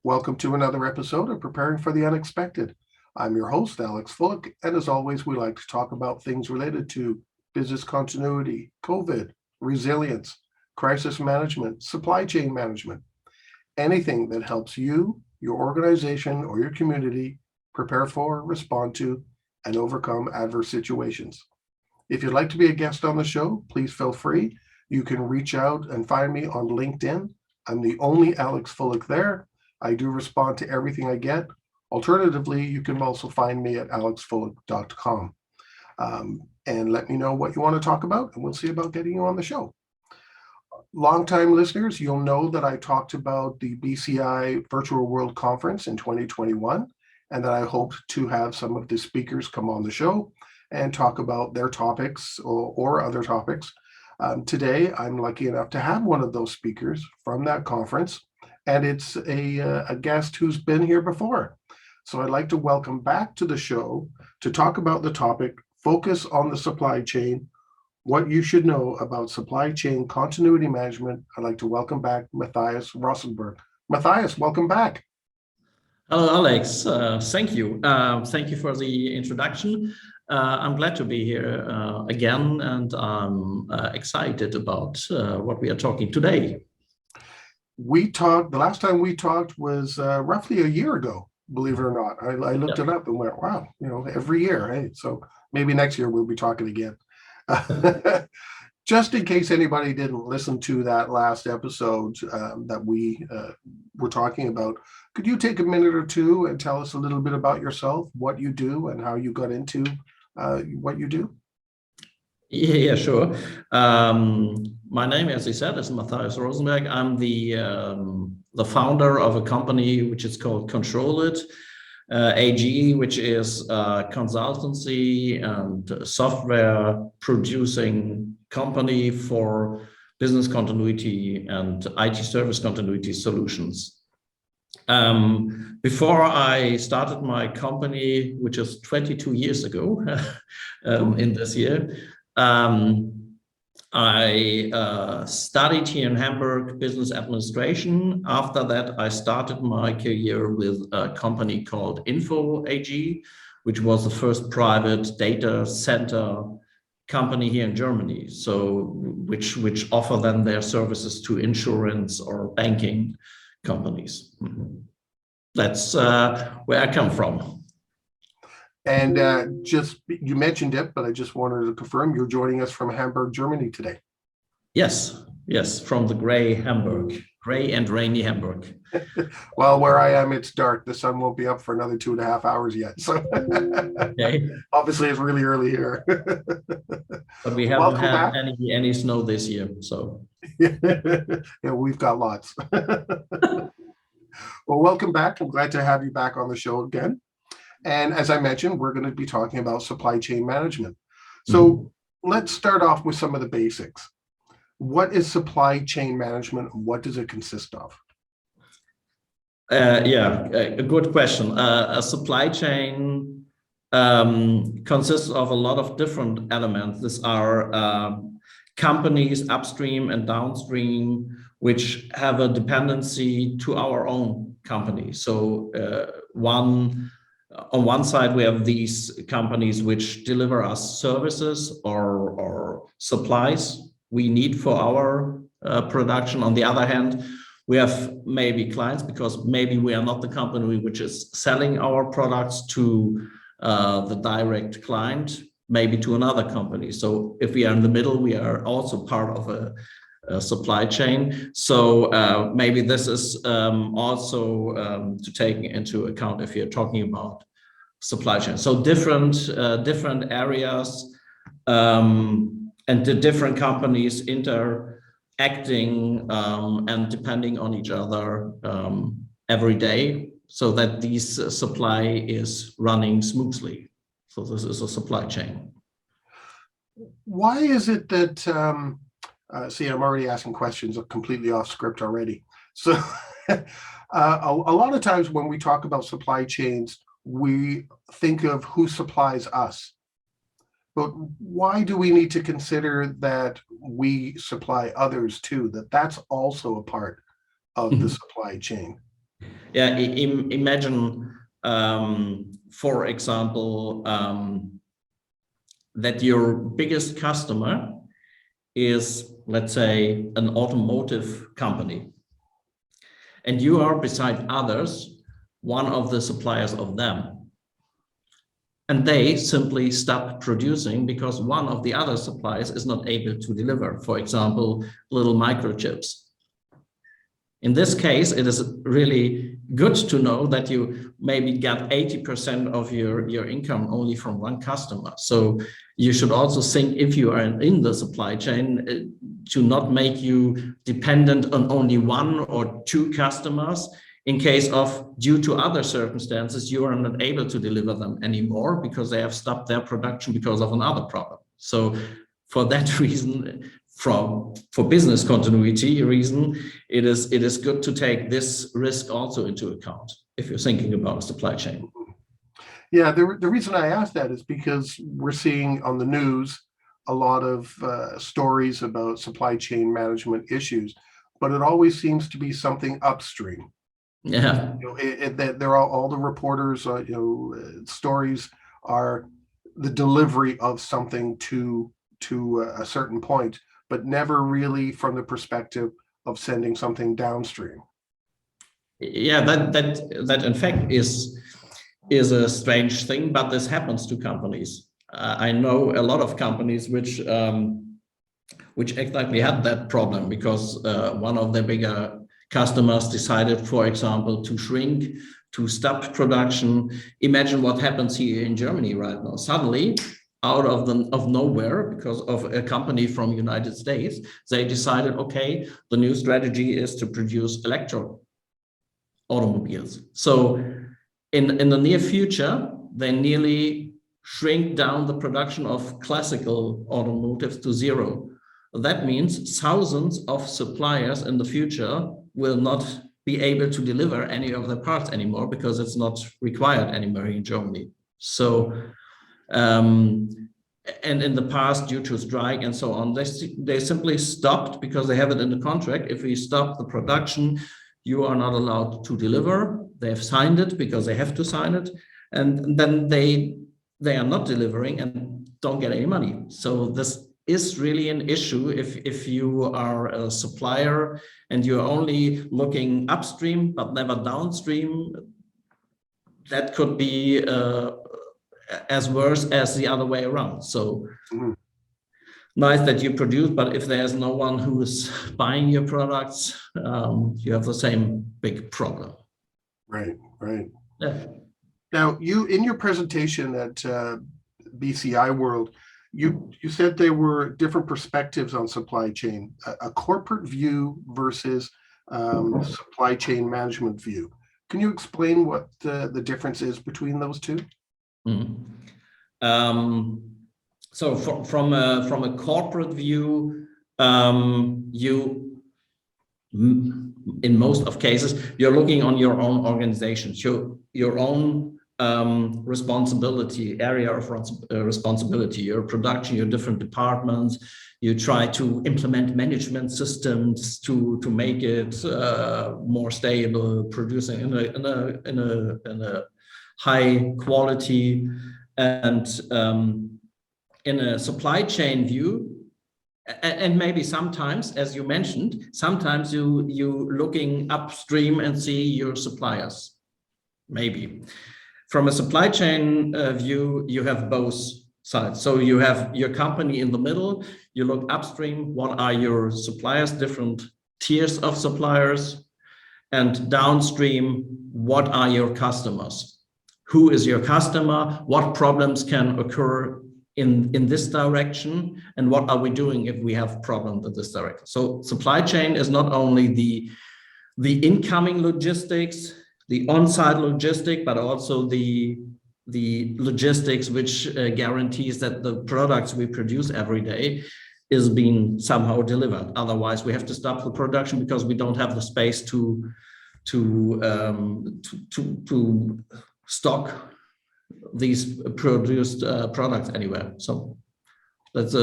Welcome to another episode of Preparing for the Unexpected. I'm your host, Alex Fullick, and as always, we like to talk about things related to business continuity, COVID, resilience, crisis management, supply chain management, anything that helps you, your organization, or your community prepare for, respond to, and overcome adverse situations. If you'd like to be a guest on the show, please feel free. You can reach out and find me on LinkedIn. I'm the only Alex Fullick there. I do respond to everything I get. Alternatively, you can also find me at alexfullick.com. And let me know what you want to talk about, and we'll see about getting you on the show. Longtime listeners, you'll know that I talked about the BCI Virtual World Conference in 2021, and that I hoped to have some of the speakers come on the show and talk about their topics or other topics. Today, I'm lucky enough to have one of those speakers from that conference, and it's a guest who's been here before. So I'd like to welcome back to the show to talk about the topic, Focus on the Supply Chain, what you should know about supply chain continuity management. I'd like to welcome back Matthias Rosenberg. Matthias, welcome back. Hello, Alex. Thank you. Thank you for the introduction. I'm glad to be here again, and I'm excited about what we are talking today. The last time we talked was roughly a year ago, believe it or not. I looked it up and went, wow, every year, hey, so maybe next year we'll be talking again. Just in case anybody didn't listen to that last episode that we were talking about, could you take a minute or two and tell us a little bit about yourself, what you do, and how you got into what you do? Yeah, sure. My name, as I said, is Matthias Rosenberg. I'm the founder of a company which is called Control It AG, which is a consultancy and software producing company for business continuity and IT service continuity solutions. Before I started my company, which is 22 years ago in this year, I studied here in Hamburg business administration. After that, I started my career with a company called Info AG, which was the first private data center company here in Germany. So which offer then their services to insurance or banking companies. That's where I come from. And you mentioned it, but I just wanted to confirm you're joining us from Hamburg, Germany today. Yes, from the gray and rainy Hamburg. Well, where I am, it's dark. The sun won't be up for another 2.5 hours yet. So okay. Obviously it's really early here. But we haven't had any snow this year, so. Yeah, we've got lots. Well, welcome back. I'm glad to have you back on the show again. And as I mentioned, we're going to be talking about supply chain management. So let's start off with some of the basics. What is supply chain management? What does it consist of? A good question. A supply chain consists of a lot of different elements. These are companies upstream and downstream, which have a dependency to our own company. So on one side, we have these companies which deliver us services or supplies we need for our production. On the other hand, we have maybe clients, because maybe we are not the company which is selling our products to the direct client, maybe to another company. So if we are in the middle, we are also part of a supply chain. So maybe this is also to take into account if you're talking about supply chain. So different areas and the different companies interacting and depending on each other every day, so that this supply is running smoothly. So this is a supply chain. Why is it that see, I'm already asking questions completely off script already. So a lot of times when we talk about supply chains, we think of who supplies us. But why do we need to consider that we supply others too, that's also a part of the supply chain? Yeah, imagine, for example, that your biggest customer is, let's say, an automotive company, and you are, beside others, one of the suppliers of them. And they simply stop producing because one of the other suppliers is not able to deliver, for example, little microchips. In this case, it is really good to know that you maybe got 80% of your income only from one customer. So you should also think, if you are in the supply chain, to not make you dependent on only one or two customers, in case of, due to other circumstances, you are not able to deliver them anymore because they have stopped their production because of another problem. So for that reason, for business continuity reason, it is good to take this risk also into account if you're thinking about a supply chain. Yeah, the reason I asked that is because we're seeing on the news a lot of stories about supply chain management issues, but it always seems to be something upstream. Yeah, That they're all the reporters, stories are the delivery of something to a certain point, but never really from the perspective of sending something downstream. Yeah, that in fact is a strange thing, but this happens to companies. I know a lot of companies which exactly had that problem because one of their bigger customers decided, for example, to shrink, to stop production. Imagine what happens here in Germany right now. Suddenly, out of nowhere, because of a company from United States, they decided, okay, the new strategy is to produce electro automobiles. So in the near future, they nearly shrink down the production of classical automotives to zero. That means thousands of suppliers in the future will not be able to deliver any of the parts anymore because it's not required anymore in Germany. So, and in the past, due to strike and so on, they simply stopped because they have it in the contract. If we stop the production, you are not allowed to deliver. They have signed it because they have to sign it. And then they are not delivering and don't get any money. So this is really an issue if you are a supplier and you're only looking upstream but never downstream. That could be as worse as the other way around. So nice that you produce, but if there's no one who is buying your products, you have the same big problem. Right. Yeah. Now, you in your presentation at BCI World, you said there were different perspectives on supply chain, a corporate view versus supply chain management view. Can you explain what the difference is between those two? So from a corporate view, you, in most of cases, you're looking on your own organization, your own responsibility, area of responsibility, your production, your different departments. You try to implement management systems to make it more stable, producing in a high quality. And in a supply chain view, and maybe sometimes, as you mentioned, sometimes you looking upstream and see your suppliers. Maybe from a supply chain view, you have both sides. So you have your company in the middle. You look upstream. What are your suppliers? Different tiers of suppliers, and downstream. What are your customers? Who is your customer? What problems can occur in this direction, and what are we doing if we have problems in this direction? So supply chain is not only the incoming logistics, the on-site logistic, but also the logistics which guarantees that the products we produce every day is being somehow delivered. Otherwise, we have to stop the production because we don't have the space to stock these produced products anywhere. So that's a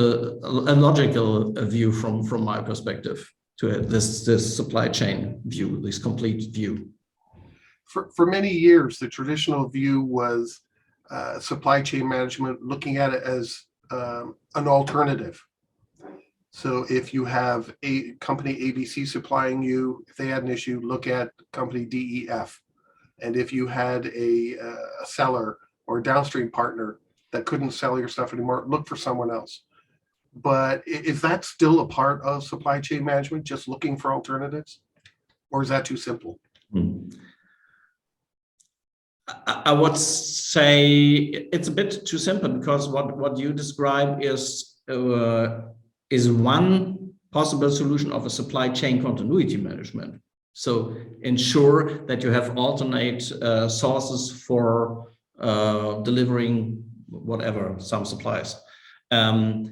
logical view from my perspective to this supply chain view, this complete view. For many years, the traditional view was supply chain management, looking at it as an alternative. So if you have a company ABC supplying you, if they had an issue, look at company DEF. And if you had a seller or a downstream partner that couldn't sell your stuff anymore, look for someone else. But is that still a part of supply chain management, just looking for alternatives? Or is that too simple? I would say it's a bit too simple, because what you describe is one possible solution of a supply chain continuity management. So ensure that you have alternate sources for delivering whatever, some supplies.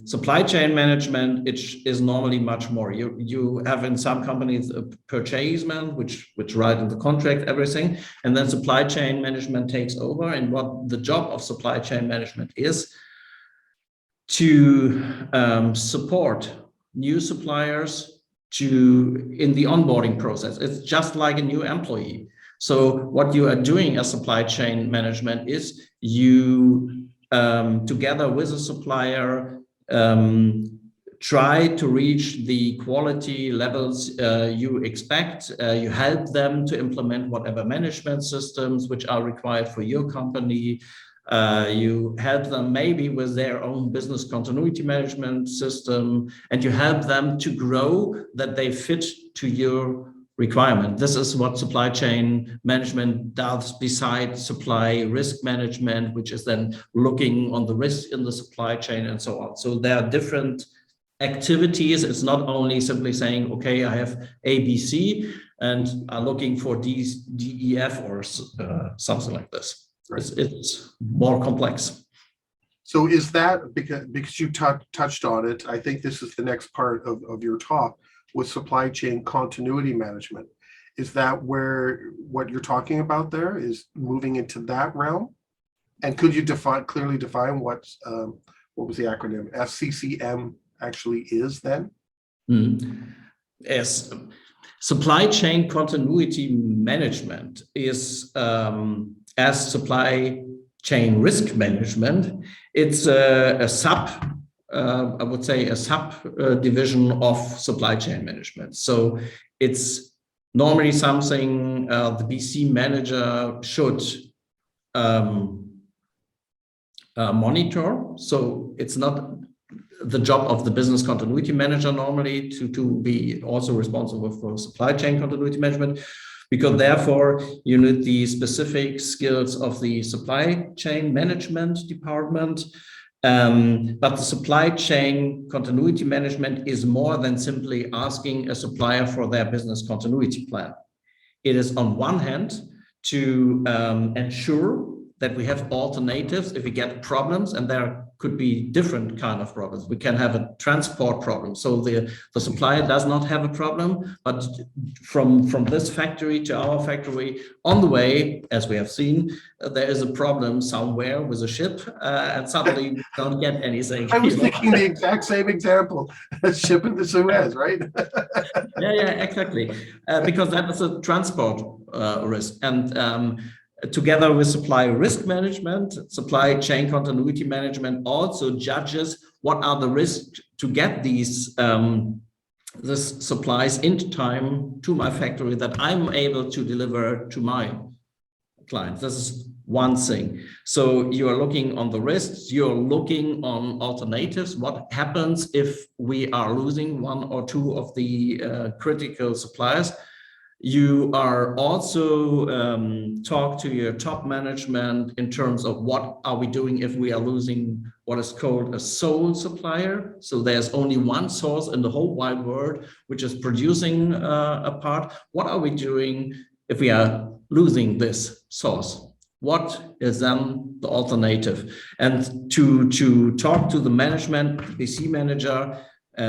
Supply chain management, it is normally much more. You have in some companies a purchasement, which write in the contract everything, and then supply chain management takes over. And what the job of supply chain management is to support new suppliers in the onboarding process. It's just like a new employee. So what you are doing as supply chain management is you together with a supplier, try to reach the quality levels you expect. You help them to implement whatever management systems which are required for your company. You help them maybe with their own business continuity management system, and you help them to grow that they fit to your requirement. This is what supply chain management does, besides supply risk management, which is then looking on the risk in the supply chain and so on. So there are different activities. It's not only simply saying, okay, I have ABC and I'm looking for DEF or something like this. Right. It's more complex. So is that, because you touched on it, I think this is the next part of your talk, with supply chain continuity management. Is that where what you're talking about there is moving into that realm? And could you clearly define what was the acronym SCCM actually is then? Yes, supply chain continuity management is as supply chain risk management. It's a I would say a subdivision of supply chain management. So it's normally something the BC manager should monitor. So it's not the job of the business continuity manager normally to be also responsible for supply chain continuity management, because therefore you need the specific skills of the supply chain management department. But the supply chain continuity management is more than simply asking a supplier for their business continuity plan. It is on one hand to ensure that we have alternatives if we get problems, and there could be different kind of problems. We can have a transport problem. So the supplier does not have a problem, but from this factory to our factory, on the way, as we have seen, there is a problem somewhere with a ship, and suddenly we don't get anything. I was thinking the exact same example, ship in the Suez, right? Yeah, exactly. Because that is a transport risk. And together with supply risk management, supply chain continuity management also judges what are the risks to get these this supplies into time to my factory that I'm able to deliver to my clients. This is one thing. So you are looking on the risks, you're looking on alternatives. What happens if we are losing one or two of the critical suppliers? You are also talk to your top management in terms of what are we doing if we are losing what is called a sole supplier. So there's only one source in the whole wide world which is producing a part. What are we doing if we are losing this source? What is then the alternative? And to talk to the management, BC manager,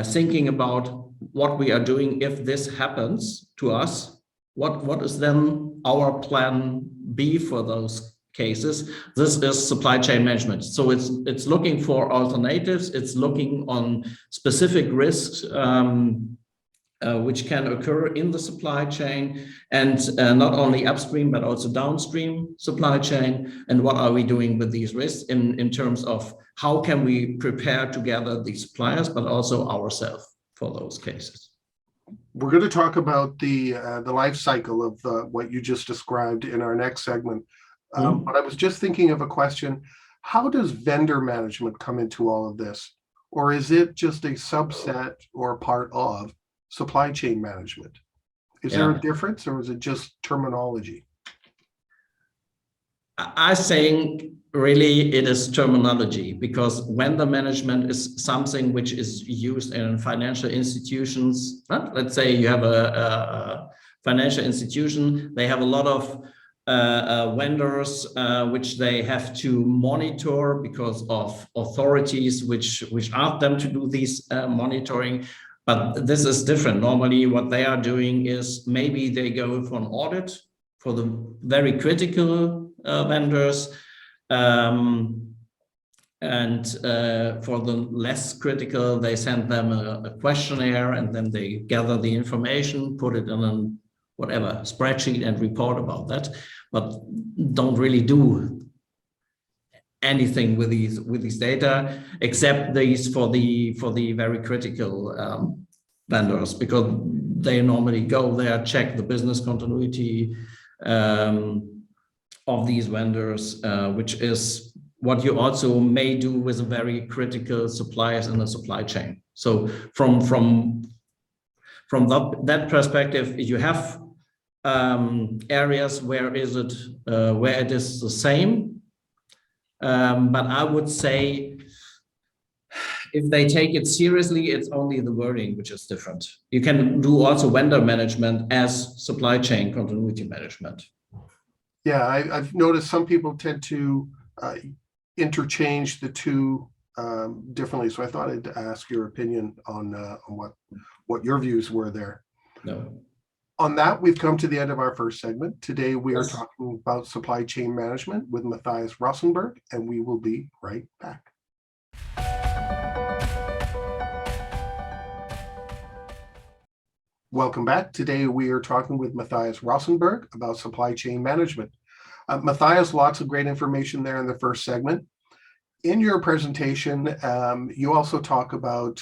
thinking about what we are doing if this happens to us. What is then our plan B for those cases? This is supply chain management. So it's looking for alternatives. It's looking on specific risks which can occur in the supply chain, and not only upstream but also downstream supply chain, and what are we doing with these risks in terms of how can we prepare together the suppliers but also ourselves for those cases. We're going to talk about the life cycle of what you just described in our next segment. But I was just thinking of a question. How does vendor management come into all of this? Or is it just a subset or part of supply chain management? Is there a difference, or is it just terminology? I think really it is terminology, because vendor management is something which is used in financial institutions. Let's say you have a financial institution, they have a lot of vendors which they have to monitor because of authorities which ask them to do this monitoring. But this is different. Normally what they are doing is maybe they go for an audit for the very critical vendors, and for the less critical, they send them a questionnaire, and then they gather the information, put it in a whatever spreadsheet and report about that, but don't really do anything with these data, except these for the very critical vendors, because they normally go there, check the business continuity of these vendors, which is what you also may do with very critical suppliers in the supply chain. So from that perspective, you have areas where it is the same, but I would say if they take it seriously, it's only the wording which is different. You can do also vendor management as supply chain continuity management. Yeah, I've noticed some people tend to interchange the two differently. So I thought I'd ask your opinion on what your views were there. No. On that, we've come to the end of our first segment. Today, we are talking about supply chain management with Matthias Rosenberg, and we will be right back. Welcome back. Today, we are talking with Matthias Rosenberg about supply chain management. Matthias, lots of great information there in the first segment. In your presentation, you also talk about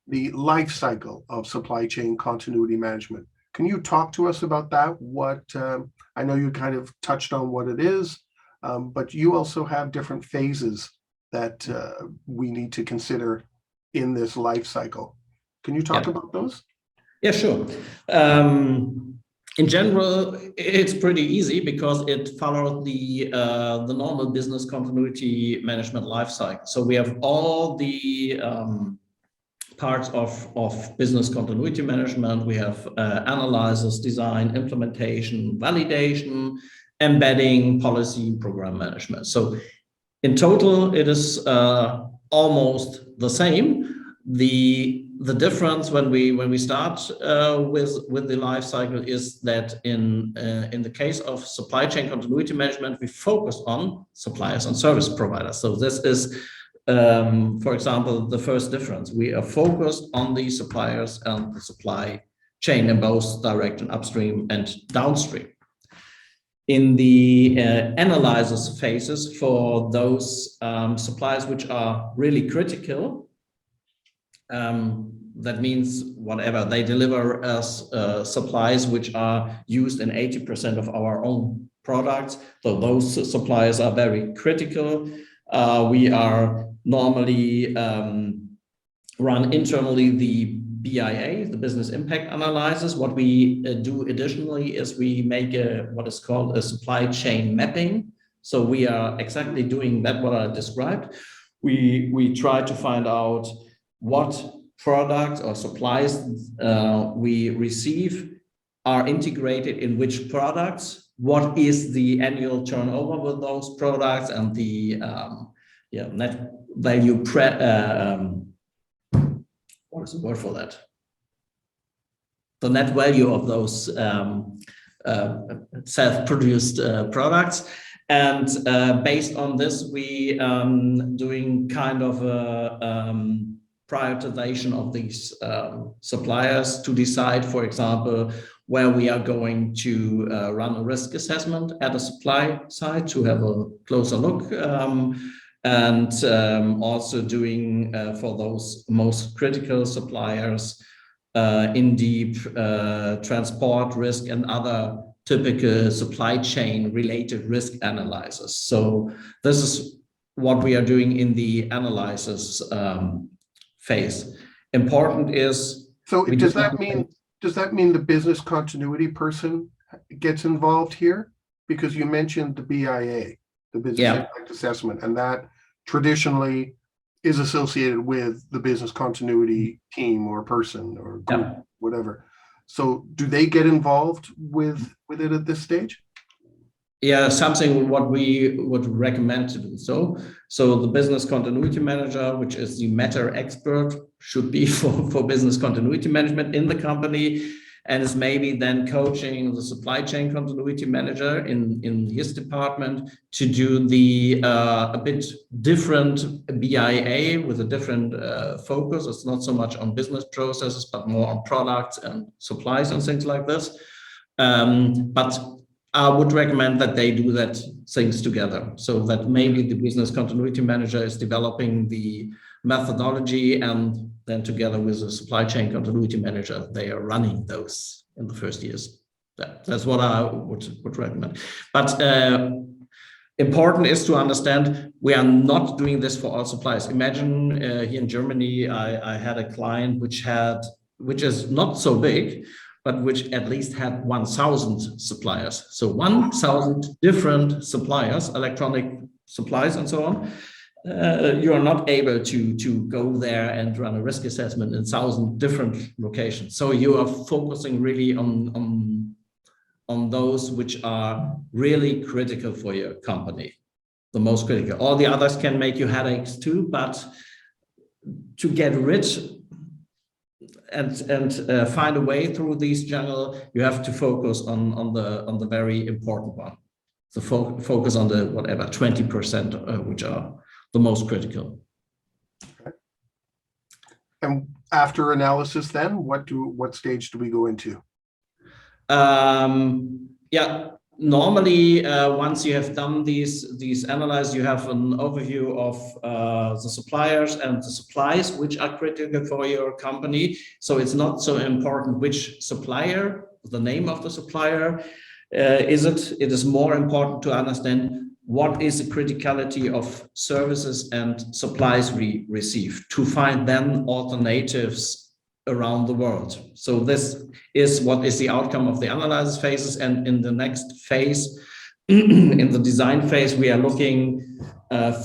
the life cycle of supply chain continuity management. Can you talk to us about that? I know you kind of touched on what it is, but you also have different phases that we need to consider in this life cycle. Can you talk about those? Yeah, sure. In general, it's pretty easy because it follows the normal business continuity management life cycle. So we have all the parts of business continuity management. We have analysis, design, implementation, validation, embedding, policy, program management. So in total, it is almost the same. The difference when we start with the life cycle is that in the case of supply chain continuity management, we focus on suppliers and service providers. So this is, for example, the first difference. We are focused on the suppliers and the supply chain in both direct and upstream and downstream. In the analysis phases for those suppliers which are really critical, that means whatever they deliver as supplies which are used in 80% of our own products. So those suppliers are very critical. We are normally run internally the BIA, the business impact analysis. What we do additionally is we make what is called a supply chain mapping. So we are exactly doing that, what I described. We try to find out what products or supplies we receive are integrated in which products, what is the annual turnover with those products, and the net value, what is the word for that? The net value of those self-produced products. And based on this, we doing kind of a prioritization of these suppliers to decide, for example, where we are going to run a risk assessment at a supply side to have a closer look, and also doing for those most critical suppliers in deep transport risk and other typical supply chain related risk analysis. So this is what we are doing in the analysis phase. Important is. So does that mean the business continuity person gets involved here? Because you mentioned the BIA, the business impact assessment, and that traditionally is associated with the business continuity team or person or group, whatever. So do they get involved with it at this stage? Yeah, something what we would recommend to do. So the business continuity manager, which is the matter expert, should be for business continuity management in the company, and is maybe then coaching the supply chain continuity manager in his department to do the a bit different BIA with a different focus. It's not so much on business processes, but more on products and supplies and things like this. But I would recommend that they do that things together, so that maybe the business continuity manager is developing the methodology, and then together with the supply chain continuity manager, they are running those in the first years. That's what I would recommend. But important is to understand we are not doing this for all suppliers. Imagine here in Germany, I had a client which is not so big, but which at least had 1,000 suppliers. So 1,000 different suppliers, electronic supplies and so on. You are not able to go there and run a risk assessment in 1,000 different locations. So you are focusing really on those which are really critical for your company, the most critical. All the others can make you headaches too, but to get rid and find a way through these jungle, you have to focus on the very important one. So focus on the whatever 20% which are the most critical. Okay. And after analysis, then what stage do we go into? Normally once you have done these analyses, you have an overview of the suppliers and the supplies which are critical for your company. So it's not so important which supplier, the name of the supplier is it. It is more important to understand what is the criticality of services and supplies we receive, to find then alternatives around the world. So this is what is the outcome of the analysis phases. And in the next phase, in the design phase, we are looking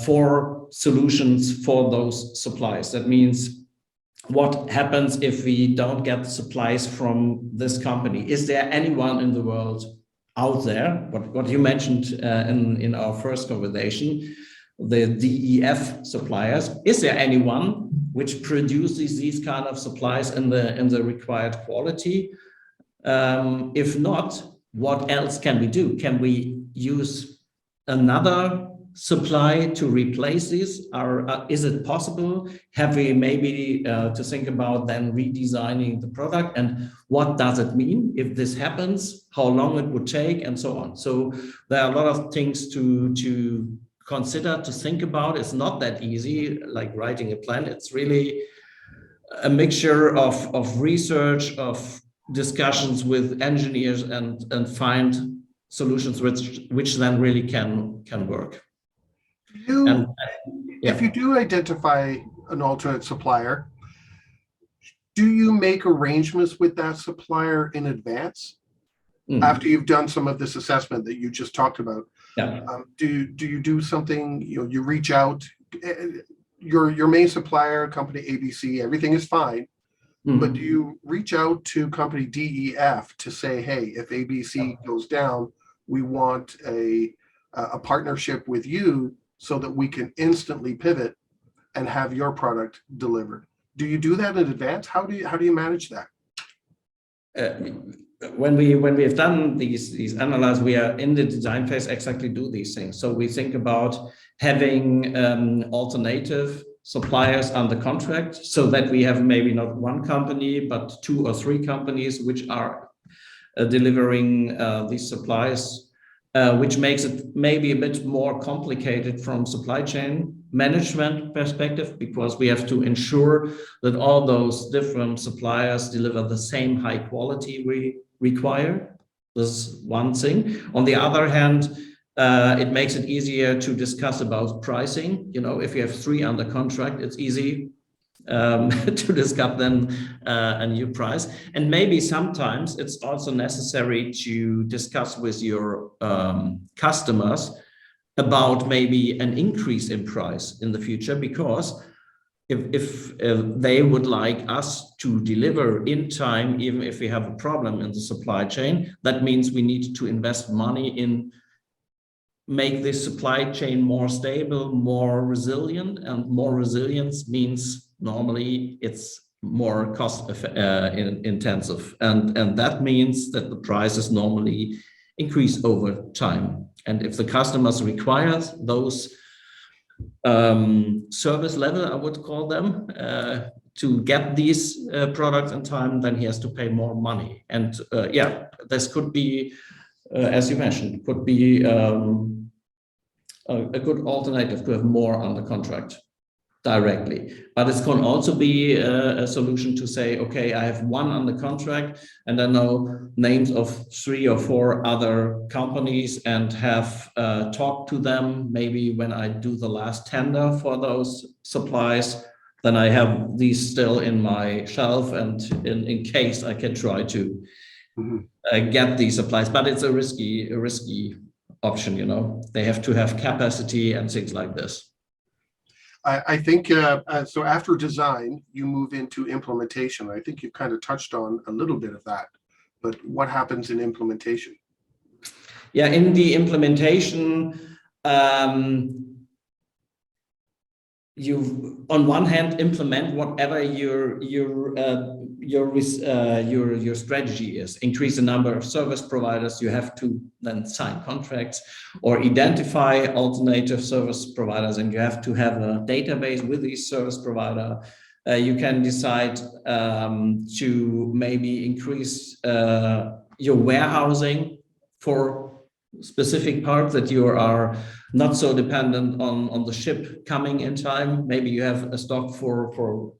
for solutions for those supplies. That means what happens if we don't get supplies from this company? Is there anyone in the world out there, what you mentioned in our first conversation, the DEF suppliers, is there anyone which produces these kind of supplies in the required quality? If not, what else can we do? Can we use another supply to replace these? Or is it possible? Have we maybe to think about then redesigning the product, and what does it mean if this happens? How long it would take, and so on. So there are a lot of things to consider, to think about. It's not that easy, like writing a plan. It's really a mixture of research, of discussions with engineers, and find solutions which then really can work. If you do identify an alternate supplier, do you make arrangements with that supplier in advance after you've done some of this assessment that you just talked about? Do you do something, you reach out, your main supplier, company ABC, everything is fine, but do you reach out to company DEF to say, hey, if ABC goes down, we want a partnership with you so that we can instantly pivot and have your product delivered? Do you do that in advance? How do you manage that? When we have done these analyses, we are in the design phase exactly do these things. So we think about having alternative suppliers under contract, so that we have maybe not one company, but 2 or 3 companies which are delivering these supplies, which makes it maybe a bit more complicated from supply chain management perspective, because we have to ensure that all those different suppliers deliver the same high quality we require. This is one thing. On the other hand, it makes it easier to discuss about pricing. You know, if you have 3 under contract, it's easy to discuss then a new price. And maybe sometimes it's also necessary to discuss with your customers about maybe an increase in price in the future, because if they would like us to deliver in time, even if we have a problem in the supply chain, that means we need to invest money in make this supply chain more stable, more resilient, and more resilience means normally it's more cost intensive, and that means that the prices normally increase over time. And if the customers require those service level, I would call them, to get these products in time, then he has to pay more money. And yeah, this could be, as you mentioned, could be a good alternative to have more under contract directly. But it can also be a solution to say, okay, I have 1 under contract and I know names of 3 or 4 other companies and have talked to them. Maybe when I do the last tender for those supplies, then I have these still in my shelf, and in case I can try to get these supplies. But it's a risky option, you know. They have to have capacity and things like this. I think so. After design, you move into implementation. I think you kind of touched on a little bit of that, but what happens in implementation? Yeah, in the implementation, you on one hand implement whatever your strategy is. Increase the number of service providers. You have to then sign contracts or identify alternative service providers, and you have to have a database with each service provider. You can decide to maybe increase your warehousing for specific parts that you are not so dependent on the ship coming in time. Maybe you have a stock for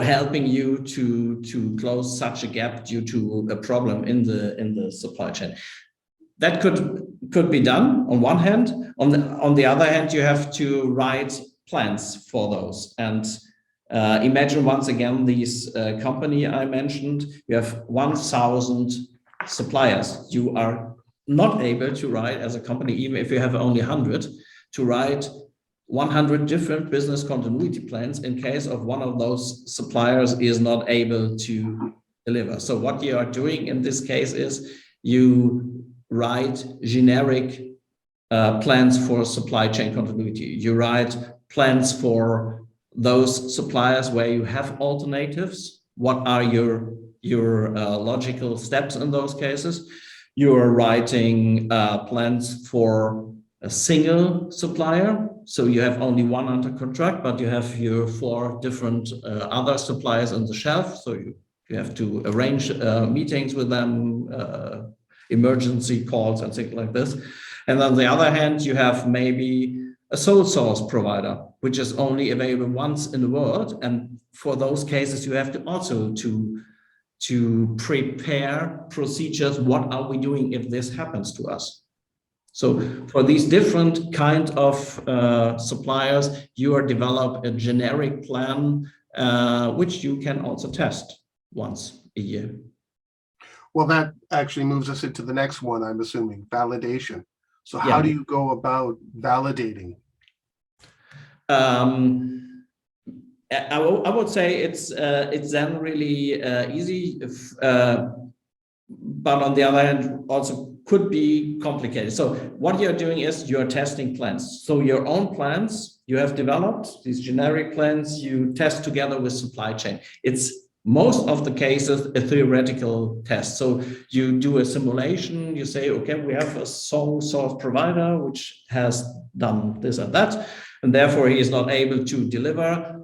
helping you to close such a gap due to a problem in the supply chain. That could be done on one hand. On the other hand, you have to write plans for those. And imagine once again these company I mentioned. You have 1,000 suppliers. You are not able to write as a company, even if you have only 100, to write 100 different business continuity plans in case of one of those suppliers is not able to deliver. So what you are doing in this case is you write generic plans for supply chain continuity. You write plans for those suppliers where you have alternatives. What are your logical steps in those cases? You are writing plans for a single supplier. So you have only 1 under contract, but you have your 4 different other suppliers on the shelf. So you have to arrange meetings with them, emergency calls and things like this. And on the other hand, you have maybe a sole source provider, which is only available once in the world. And for those cases, you have to also to prepare procedures. What are we doing if this happens to us? So for these different kind of suppliers, you are develop a generic plan, which you can also test once a year. Well, that actually moves us into the next one, I'm assuming, validation. So how do you go about validating? I would say it's then really easy, but on the other hand, also could be complicated. So what you're doing is you're testing plans. So your own plans you have developed, these generic plans, you test together with supply chain. It's most of the cases, a theoretical test. So you do a simulation, you say, okay, we have a sole source provider which has done this and that, and therefore he is not able to deliver.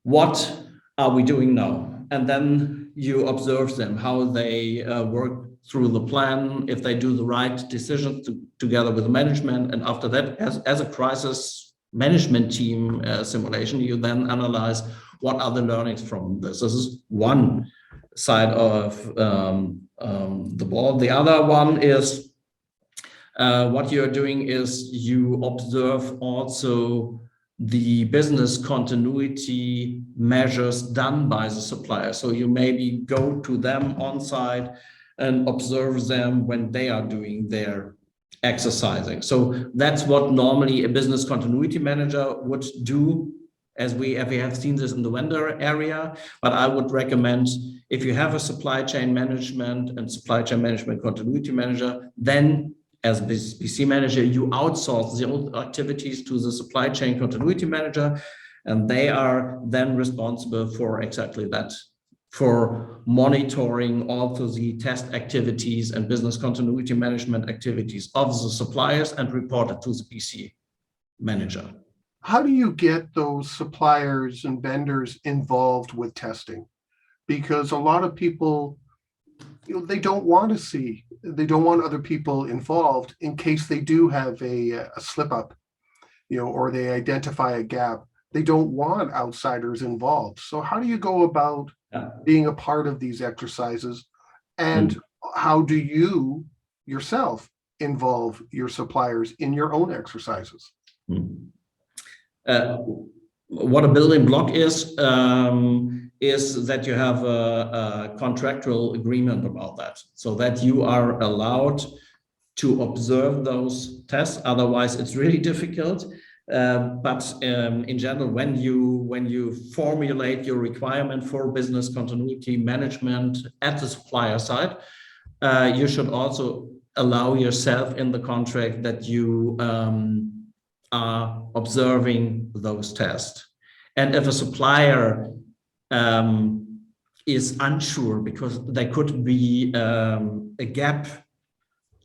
What are we doing now? And then you observe them, how they work through the plan, if they do the right decisions together with the management. And after that, as a crisis management team simulation, you then analyze what are the learnings from this. This is one side of the ball. The other one is what you're doing is you observe also the business continuity measures done by the supplier. So you maybe go to them on site and observe them when they are doing their exercising. So that's what normally a business continuity manager would do, as we have seen this in the vendor area. But I would recommend, if you have a supply chain management and supply chain management continuity manager, then as BC manager, you outsource the activities to the supply chain continuity manager, and they are then responsible for exactly that, for monitoring also the test activities and business continuity management activities of the suppliers and report it to the BC manager. How do you get those suppliers and vendors involved with testing? Because a lot of people, they don't want other people involved in case they do have a slip up, or they identify a gap. They don't want outsiders involved. So how do you go about being a part of these exercises, and how do you yourself involve your suppliers in your own exercises? What a building block is that you have a contractual agreement about that, so that you are allowed to observe those tests. Otherwise, it's really difficult. But in general, when you formulate your requirement for business continuity management at the supplier side, you should also allow yourself in the contract that you are observing those tests. And if a supplier is unsure because there could be a gap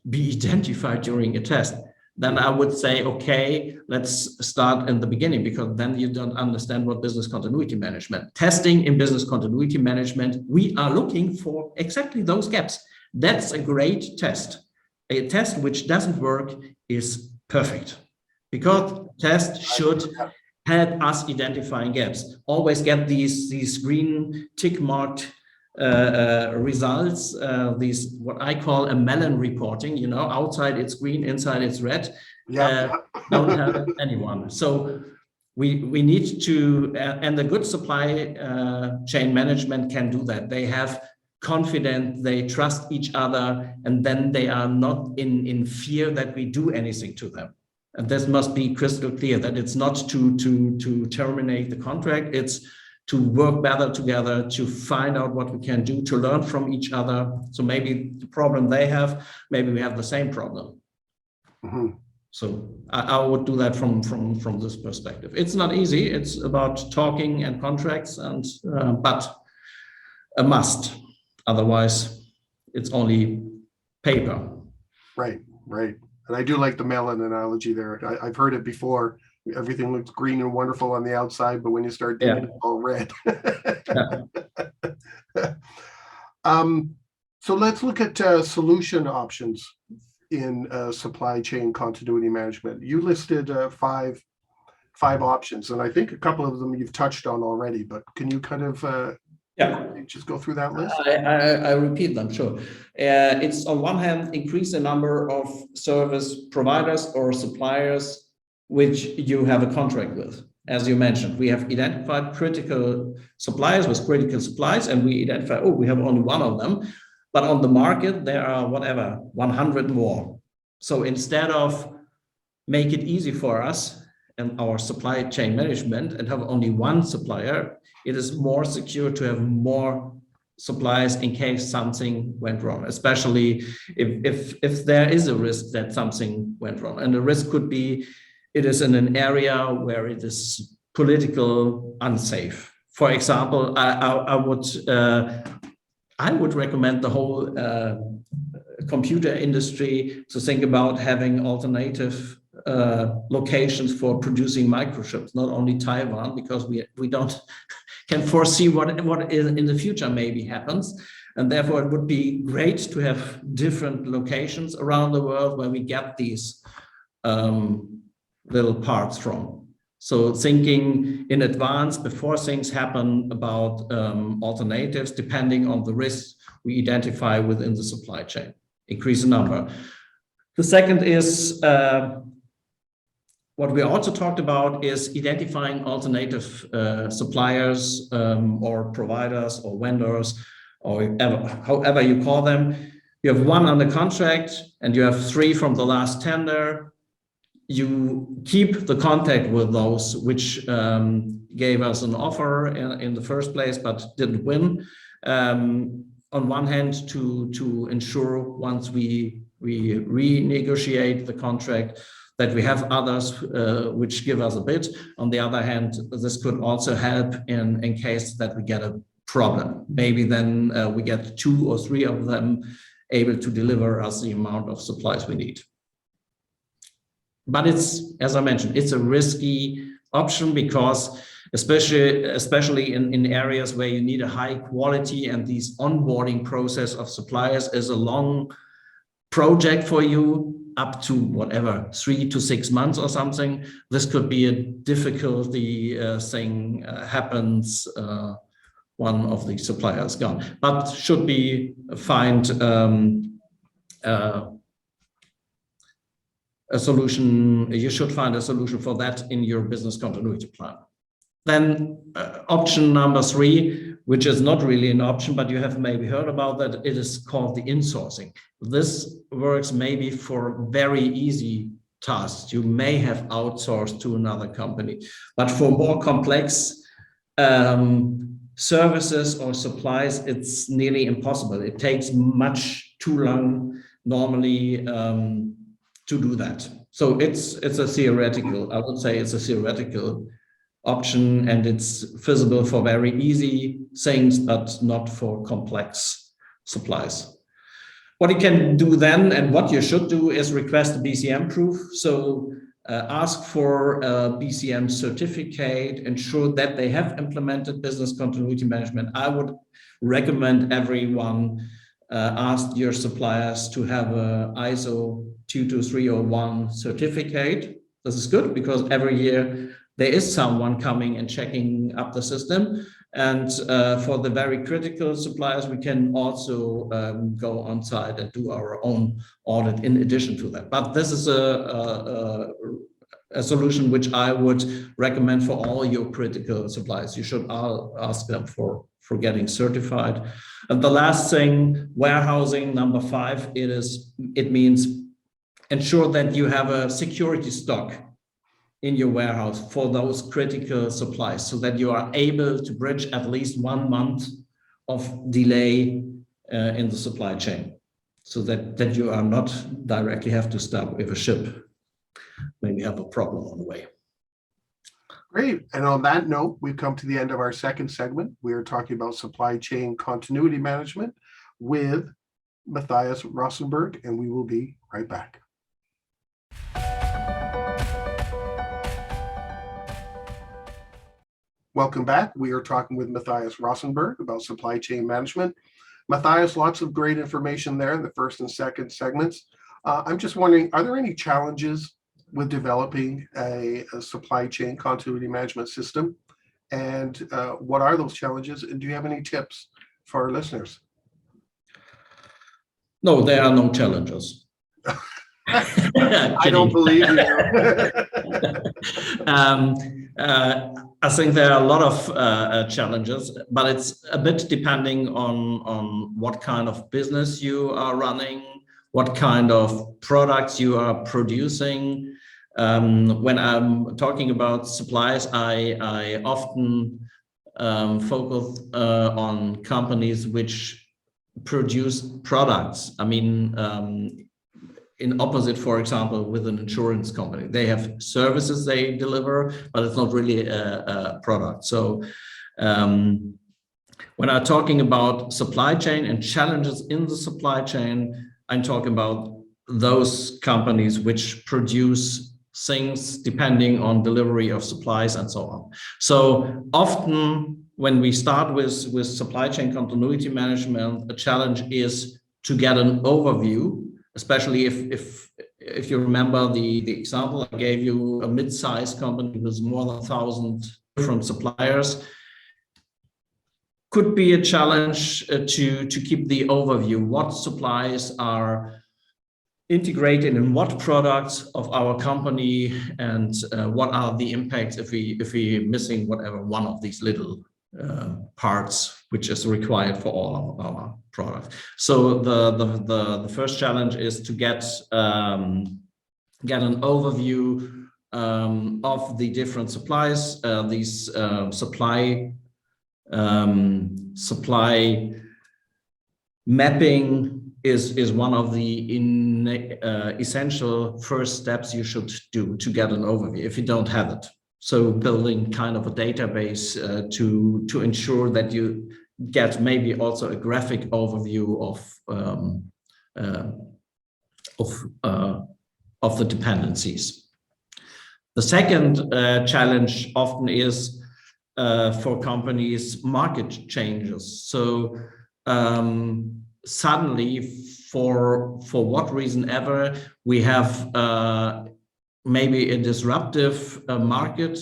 be identified during a test, then I would say, okay, let's start in the beginning, because then you don't understand what business continuity management. Testing in business continuity management, we are looking for exactly those gaps. That's a great test. A test which doesn't work is perfect, because test should help us identifying gaps. Always get these green tick marked results, these what I call a melon reporting, outside it's green, inside it's red. Don't have anyone. So we need to, and the good supply chain management can do that. They have confidence, they trust each other, and then they are not in fear that we do anything to them. And this must be crystal clear, that it's not to terminate the contract, it's to work better together, to find out what we can do, to learn from each other. So maybe the problem they have, maybe we have the same problem. So I would do that from this perspective. It's not easy. It's about talking and contracts, and but a must. Otherwise, it's only paper. Right. And I do like the melon analogy there. I've heard it before. Everything looks green and wonderful on the outside, but when you start digging, it's all red. So let's look at solution options in supply chain continuity management. You listed five options, and I think a couple of them you've touched on already, but can you kind of just go through that list? I repeat them, sure. It's on one hand, increase the number of service providers or suppliers which you have a contract with. As you mentioned, we have identified critical suppliers with critical supplies, and we identify, we have only one of them, but on the market, there are 100 more. So instead of make it easy for us and our supply chain management and have only one supplier, it is more secure to have more suppliers in case something went wrong, especially if there is a risk that something went wrong. And the risk could be, it is in an area where it is political unsafe, For example, I would recommend the whole computer industry to think about having alternative locations for producing microchips, not only Taiwan, because we don't can foresee what in the future maybe happens. And therefore, it would be great to have different locations around the world where we get these little parts from. So thinking in advance before things happen about alternatives, depending on the risks we identify within the supply chain, increase the number. The second is what we also talked about is identifying alternative suppliers or providers or vendors, or however you call them. You have one under contract and you have 3 from the last tender. You keep the contact with those which gave us an offer in the first place but didn't win. On one hand, to ensure once we renegotiate the contract that we have others which give us a bid. On the other hand, this could also help in case that we get a problem. Maybe then we get 2 or 3 of them able to deliver us the amount of supplies we need. But it's, as I mentioned, it's a risky option because especially in areas where you need a high quality, and this onboarding process of suppliers is a long project for you, up to whatever, 3 to 6 months or something. This could be a difficulty thing happens. One of the suppliers gone, but should be find a solution. You should find a solution for that in your business continuity plan. Then option number 3, which is not really an option, but you have maybe heard about that. It is called the insourcing. This works maybe for very easy tasks. You may have outsourced to another company, but for more complex services or supplies, it's nearly impossible. It takes much too long normally to do that. So it's a theoretical, I would say it's a theoretical option, and it's feasible for very easy things, but not for complex supplies. What you can do then, and what you should do, is request a Bcm proof. So ask for a Bcm certificate, ensure that they have implemented business continuity management. I would recommend everyone ask your suppliers to have a ISO 22301 certificate. This is good because every year there is someone coming and checking up the system. And for the very critical suppliers, we can also go on site and do our own audit in addition to that. But this is a solution which I would recommend for all your critical suppliers. You should ask them for getting certified. And the last thing, warehousing, number 5, it means ensure that you have a security stock in your warehouse for those critical supplies, so that you are able to bridge at least 1 month of delay in the supply chain, so that you are not directly have to stop if a ship maybe have a problem on the way. Great. And on that note, we've come to the end of our second segment. We are talking about supply chain continuity management with Matthias Rosenberg, and we will be right back. Welcome back. We are talking with Matthias Rosenberg about supply chain management. Matthias, lots of great information there in the first and second segments. I'm just wondering, are there any challenges with developing a supply chain continuity management system? And what are those challenges? And do you have any tips for our listeners? No, there are no challenges. I don't believe you. I think there are a lot of challenges, but it's a bit depending on what kind of business you are running, what kind of products you are producing. When I'm talking about supplies, I often focus on companies which produce products. I mean, in opposite, for example, with an insurance company, they have services they deliver, but it's not really a product. So When I'm talking about supply chain and challenges in the supply chain, I'm talking about those companies which produce things depending on delivery of supplies and so on. So often when we start with supply chain continuity management, the challenge is to get an overview, especially if you remember the example I gave you, a mid-sized company with more than 1,000 different suppliers. Could be a challenge to keep the overview. What supplies are integrated in what products of our company, and what are the impacts if we missing whatever one of these little parts which is required for all of our products. So the first challenge is to get an overview of the different supplies. These supply mapping is one of the essential first steps you should do to get an overview if you don't have it. So building kind of a database to ensure that you get maybe also a graphic overview of the dependencies. The second challenge often is for companies market changes. So suddenly, for what reason ever, we have maybe a disruptive market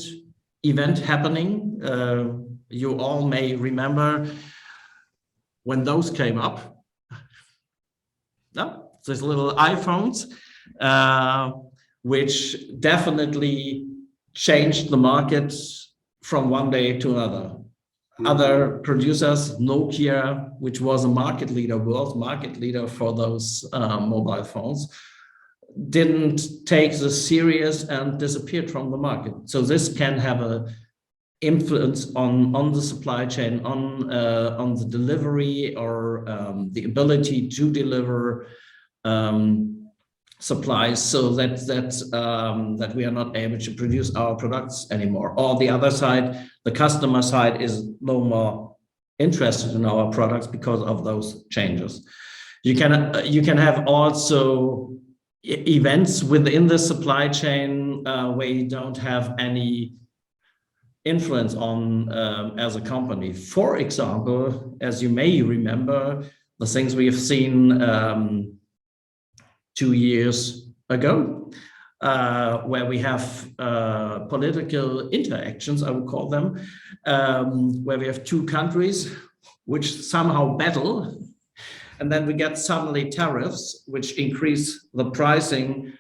event happening. You all may remember when those came up. No, these little iPhones, which definitely changed the market from one day to another. Other producers, Nokia, which was a market leader, world market leader for those mobile phones, didn't take this serious and disappeared from the market. So this can have an influence on the supply chain, on the delivery or the ability to deliver supplies, so that we are not able to produce our products anymore. Or the other side, the customer side is no more interested in our products because of those changes. You can have also events within the supply chain where you don't have any influence on as a company. For example, as you may remember, the things we have seen 2 years ago, where we have political interactions, I would call them, where we have two countries which somehow battle, and then we get suddenly tariffs which increase the pricing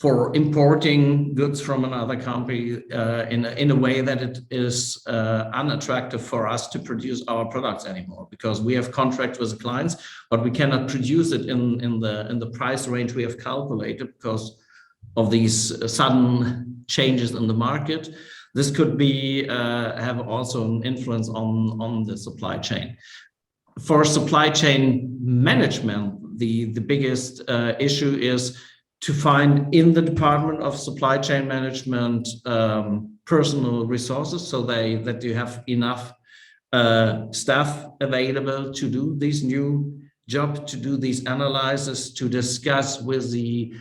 for importing goods from another country in a way that it is unattractive for us to produce our products anymore, because we have contracts with the clients, but we cannot produce it in the price range we have calculated because of these sudden changes in the market. This could be have also an influence on the supply chain. For supply chain management, the biggest issue is to find in the Department of Supply Chain Management personal resources, so that you have enough staff available to do this new job, to do these analyses, to discuss with the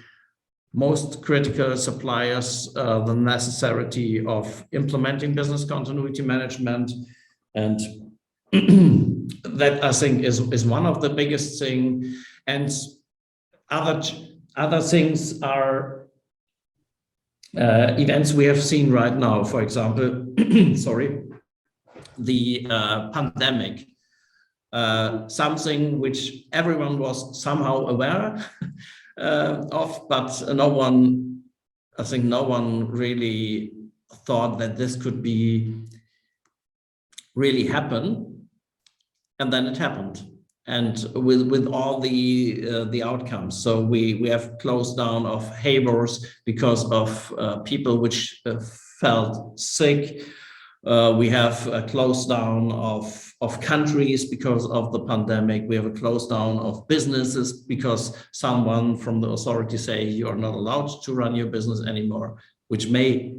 most critical suppliers the necessity of implementing business continuity management. And that, I think, is one of the biggest thing. And other things are events we have seen right now. For example, the pandemic, something which everyone was somehow aware of, but no one really thought that this could be really happen, and then it happened. And with all the outcomes. So we have closed down of havens because of people which felt sick. We have a close down of countries because of the pandemic. We have a close down of businesses because someone from the authority say you are not allowed to run your business anymore, which may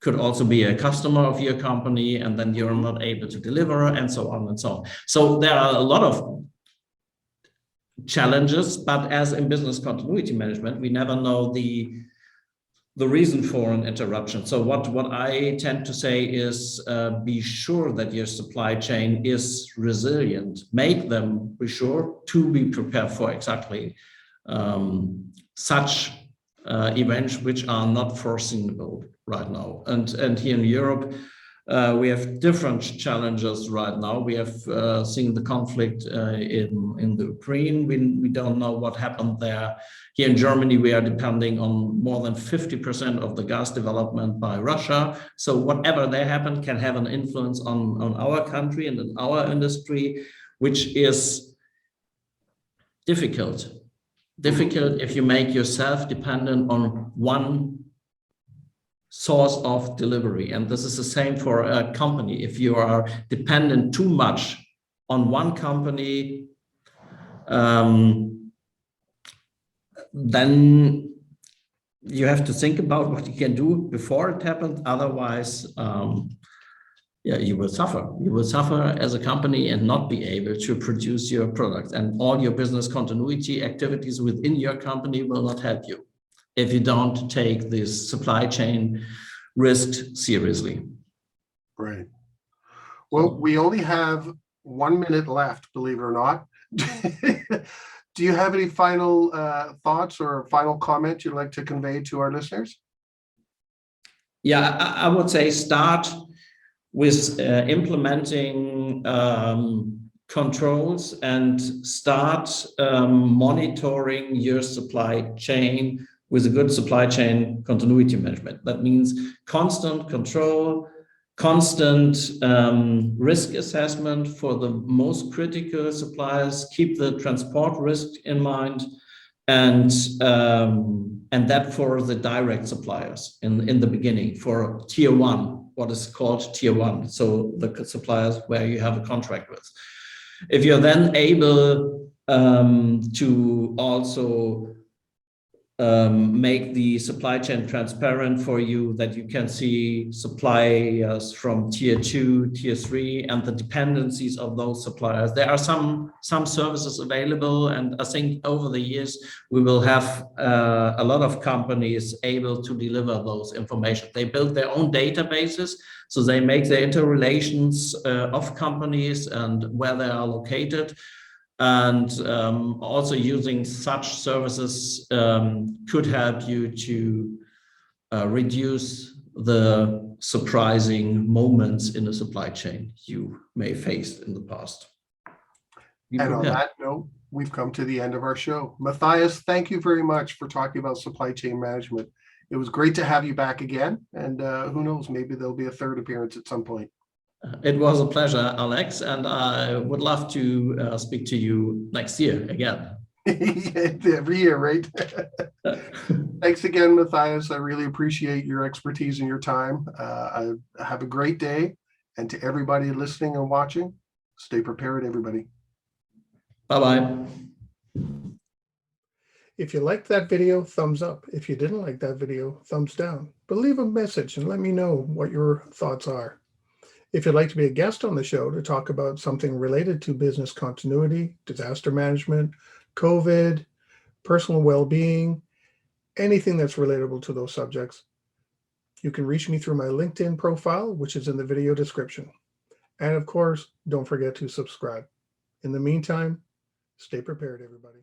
could also be a customer of your company, and then you're not able to deliver, and so on and so on. So there are a lot of challenges, but as in business continuity management, we never know the reason for an interruption. So what I tend to say is be sure that your supply chain is resilient. Make them be sure to be prepared for exactly such events which are not foreseeable right now. And here in Europe, we have different challenges right now. We have seen the conflict in the Ukraine. We don't know what happened there. Here in Germany, we are depending on more than 50% of the gas development by Russia. So whatever there happen can have an influence on our country and in our industry, which is difficult. Difficult if you make yourself dependent on one source of delivery. And this is the same for a company. If you are dependent too much on one company, then you have to think about what you can do before it happens. Otherwise, you will suffer. You will suffer as a company and not be able to produce your products. And all your business continuity activities within your company will not help you if you don't take this supply chain risk seriously. Right. Well, we only have 1 minute left, believe it or not. Do you have any final thoughts or final comment you'd like to convey to our listeners? Yeah, I would say start with implementing controls and start monitoring your supply chain with a good supply chain continuity management. That means constant control, constant risk assessment for the most critical suppliers, keep the transport risk in mind, and that for the direct suppliers in the beginning, for tier one, what is called tier one, so the suppliers where you have a contract with. If you're then able to also make the supply chain transparent for you, that you can see suppliers from tier 2, tier 3, and the dependencies of those suppliers. There are some services available, and I think over the years we will have a lot of companies able to deliver those information. They build their own databases, so they make the interrelations of companies and where they are located. And also using such services could help you to reduce the surprising moments in the supply chain you may face in the past. And on that note, we've come to the end of our show. Matthias, thank you very much for talking about supply chain management. It was great to have you back again. And who knows, maybe there'll be a third appearance at some point. It was a pleasure, Alex, and I would love to speak to you next year again. Every year, right? Thanks again, Matthias. I really appreciate your expertise and your time. Have a great day. And to everybody listening and watching, stay prepared, everybody. Bye-bye. If you liked that video, thumbs up. If you didn't like that video, thumbs down. But leave a message and let me know what your thoughts are. If you'd like to be a guest on the show to talk about something related to business continuity, disaster management, COVID, personal well-being, anything that's relatable to those subjects, you can reach me through my LinkedIn profile, which is in the video description. And of course, don't forget to subscribe. In the meantime, stay prepared, everybody.